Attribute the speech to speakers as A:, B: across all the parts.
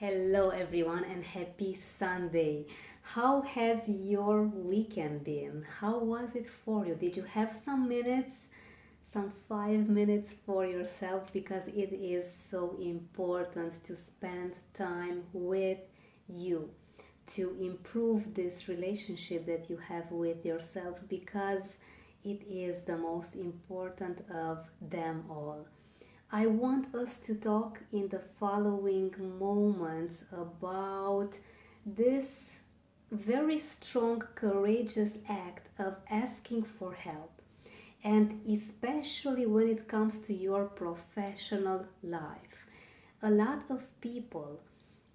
A: Hello, everyone, and happy Sunday. How has your weekend been? How was it for you? Did you have some minutes, some 5 minutes for yourself? Because it is so important to spend time with you to improve this relationship that you have with yourself because it is the most important of them all. I want us to talk in the following moments about this very strong, courageous act of asking for help, and especially when it comes to your professional life. A lot of people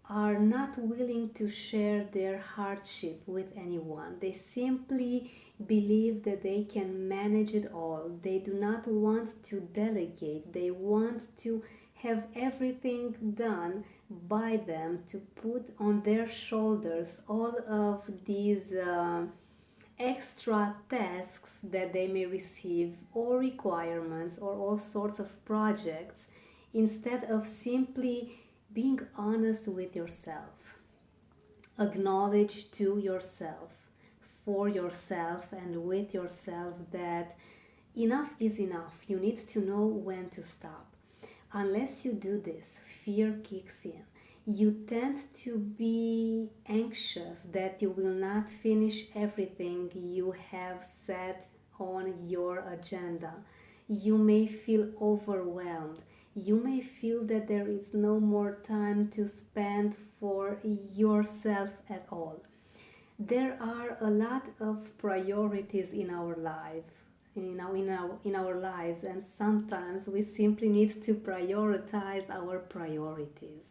A: are not willing to share their hardship with anyone. They simply believe that they can manage it all. They do not want to delegate. They want to have everything done by them, to put on their shoulders all of these extra tasks that they may receive, or requirements, or all sorts of projects, instead of simply being honest with yourself. Acknowledge to yourself, for yourself, and with yourself that enough is enough. You need to know when to stop. Unless you do this, fear kicks in. You tend to be anxious that you will not finish everything you have set on your agenda. You may feel overwhelmed. You may feel that there is no more time to spend for yourself at all. There are a lot of priorities in our life, in our lives, and sometimes we simply need to prioritize our priorities.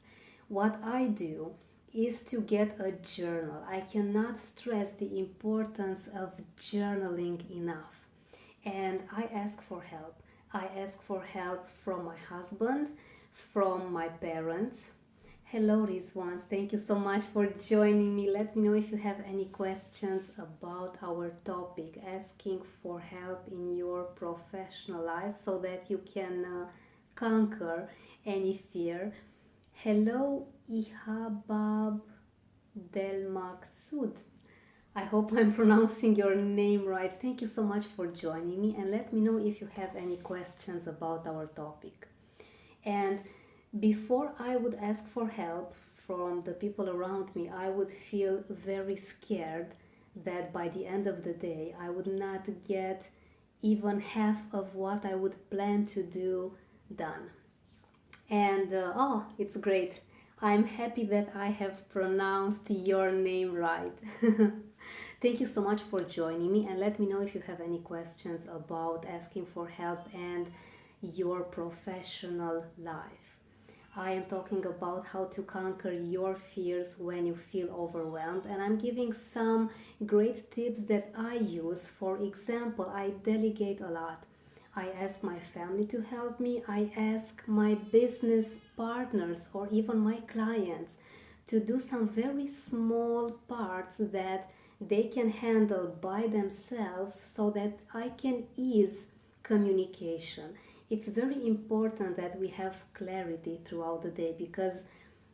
A: What I do is to get a journal. I cannot stress the importance of journaling enough, and I ask for help. I ask for help from my husband, from my parents. Hello, Rizwan. Thank you so much for joining me. Let me know if you have any questions about our topic, asking for help in your professional life so that you can conquer any fear. Hello, Ihabab Del Maksud. I hope I'm pronouncing your name right. Thank you so much for joining me, and let me know if you have any questions about our topic. And before I would ask for help from the people around me, I would feel very scared that by the end of the day I would not get even half of what I would plan to do done. And oh, it's great. I'm happy that I have pronounced your name right. Thank you so much for joining me, and let me know if you have any questions about asking for help and your professional life. I am talking about how to conquer your fears when you feel overwhelmed, and I'm giving some great tips that I use. For example, I delegate a lot. I ask my family to help me. I ask my business partners or even my clients to do some very small parts that they can handle by themselves so that I can ease communication. It's very important that we have clarity throughout the day because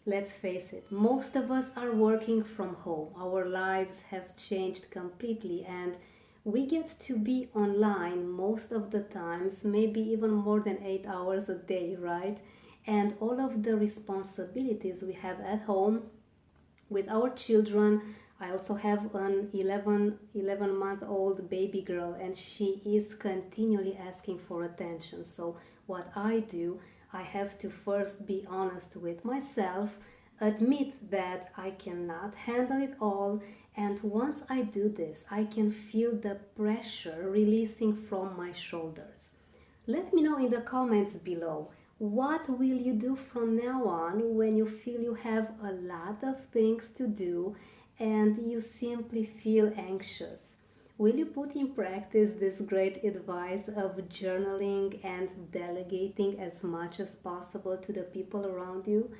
A: let's face it, most of us are working from home. Our lives have changed completely, and we get to be online most of the times, maybe even more than 8 hours a day, right? And all of the responsibilities we have at home with our children. I also have an 11 month old baby girl, and she is continually asking for attention. So what I do, I have to first be honest with myself, admit that I cannot handle it all, and once I do this, I can feel the pressure releasing from my shoulders. Let me know in the comments below, what will you do from now on when you feel you have a lot of things to do and you simply feel anxious? Will you put in practice this great advice of journaling and delegating as much as possible to the people around you?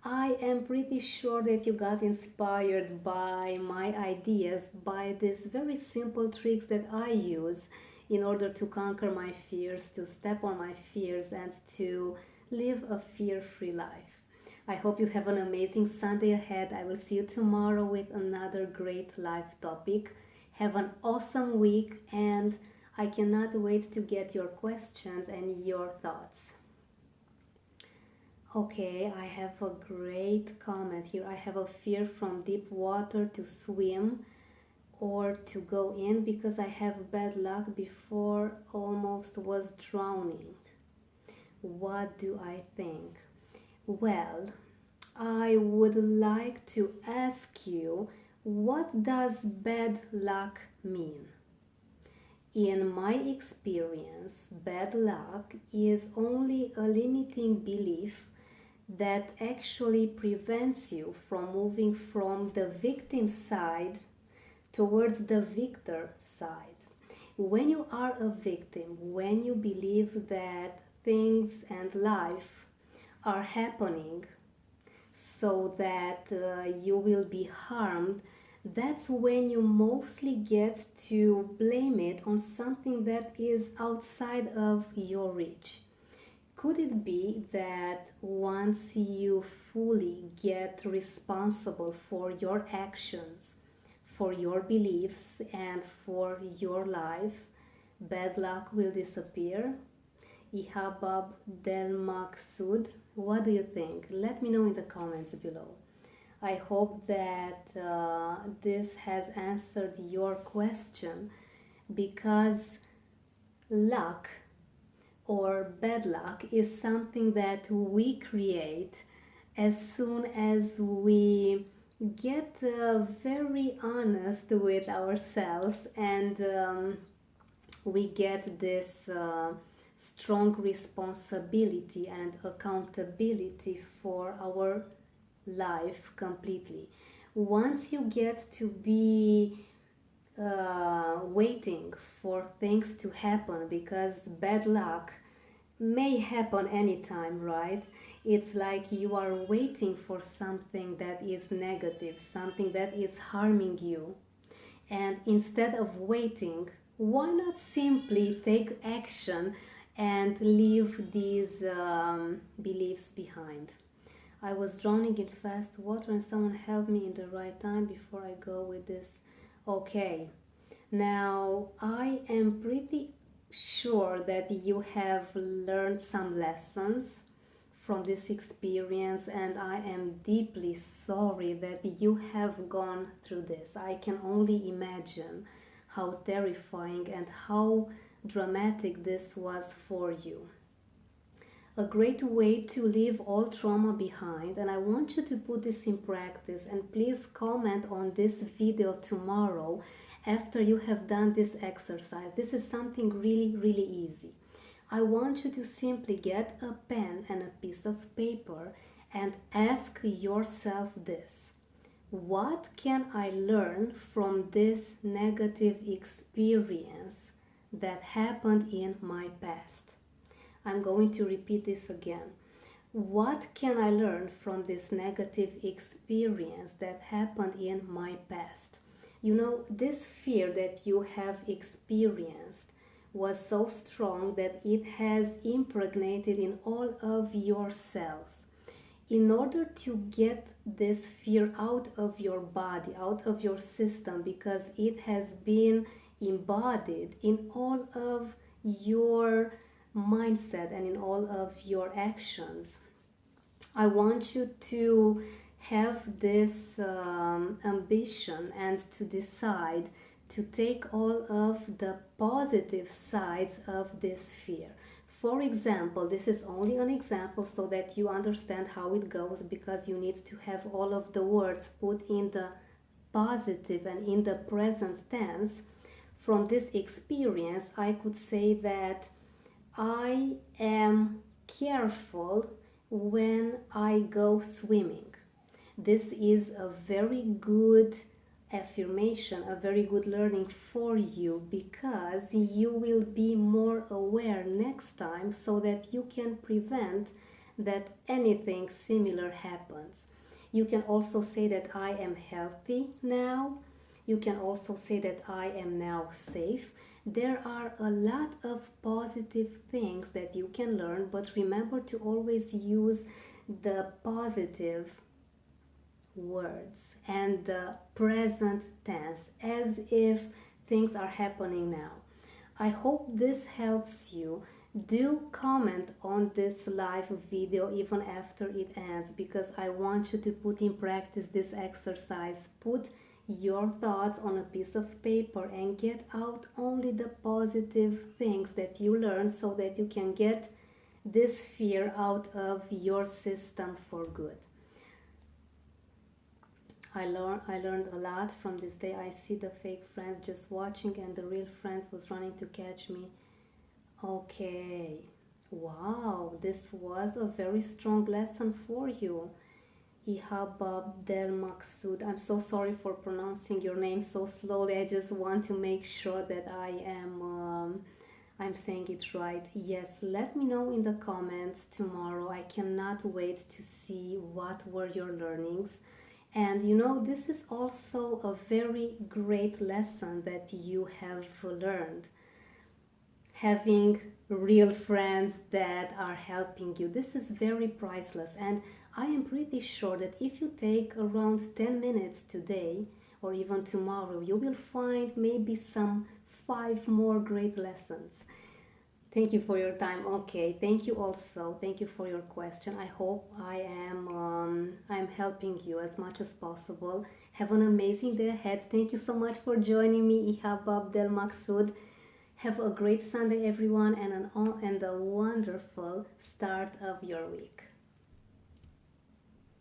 A: I am pretty sure that you got inspired by my ideas, by these very simple tricks that I use in order to conquer my fears, to step on my fears, and to live a fear free life. I hope you have an amazing Sunday ahead. I will see you tomorrow with another great life topic. Have an awesome week, and I cannot wait to get your questions and your thoughts. Okay, I have a great comment here. I have a fear from deep water to swim or to go in because I have bad luck before almost was drowning. What do I think? Well, I would like to ask you, what does bad luck mean? In my experience, bad luck is only a limiting belief that actually prevents you from moving from the victim side towards the victor side. When you are a victim, when you believe that things and life are happening so that you will be harmed, that's when you mostly get to blame it on something that is outside of your reach. Could it be that once you fully get responsible for your actions, for your beliefs, and for your life, bad luck will disappear? Ihabab Del Maksud, what do you think? Let me know in the comments below. I hope that this has answered your question, because luck or bad luck is something that we create as soon as we get very honest with ourselves, and we get this strong responsibility and accountability for our life completely. Once you get to be waiting for things to happen, because bad luck may happen anytime, right? It's like you are waiting for something that is negative, something that is harming you. And instead of waiting, why not simply take action and leave these beliefs behind? I was drowning in fast water and someone helped me in the right time before I go with this. Okay, now I am pretty sure that you have learned some lessons from this experience, and I am deeply sorry that you have gone through this. I can only imagine how terrifying and how dramatic this was for you. A great way to leave all trauma behind, and I want you to put this in practice, and please comment on this video tomorrow after you have done this exercise. This is something really easy. I want you to simply get a pen and a piece of paper and ask yourself this: what can I learn from this negative experience that happened in my past? I'm going to repeat this again. What can I learn from this negative experience that happened in my past? You know, this fear that you have experienced was so strong that it has impregnated in all of your cells. In order to get this fear out of your body, out of your system, because it has been embodied in all of your mindset and in all of your actions, I want you to have this ambition and to decide to take all of the positive sides of this fear. For example, this is only an example so that you understand how it goes, because you need to have all of the words put in the positive and in the present tense. From this experience, I could say that I am careful when I go swimming. This is a very good affirmation, a very good learning for you, because you will be more aware next time so that you can prevent that anything similar happens. You can also say that I am healthy now. You can also say that I am now safe. There are a lot of positive things that you can learn, but remember to always use the positive words and the present tense as if things are happening now. I hope this helps you. Do comment on this live video even after it ends because I want you to put in practice this exercise. Put your thoughts on a piece of paper and get out only the positive things that you learn so that you can get this fear out of your system for good. I learned a lot from this day. I see the fake friends just watching and the real friends was running to catch me. Okay. Wow, this was a very strong lesson for you. Ihabab Del Maksud. I'm so sorry for pronouncing your name so slowly. I just want to make sure that I'm saying it right. Yes, let me know in the comments tomorrow. I cannot wait to see what were your learnings. And this is also a very great lesson that you have learned. Having real friends that are helping you. This is very priceless. And I am pretty sure that if you take around 10 minutes today or even tomorrow, you will find maybe some 5 more great lessons. Thank you for your time. Okay, thank you also. Thank you for your question. I hope I'm helping you as much as possible. Have an amazing day ahead. Thank you so much for joining me, Ihab Abdel Maksud. Have a great Sunday, everyone, and a wonderful start of your week.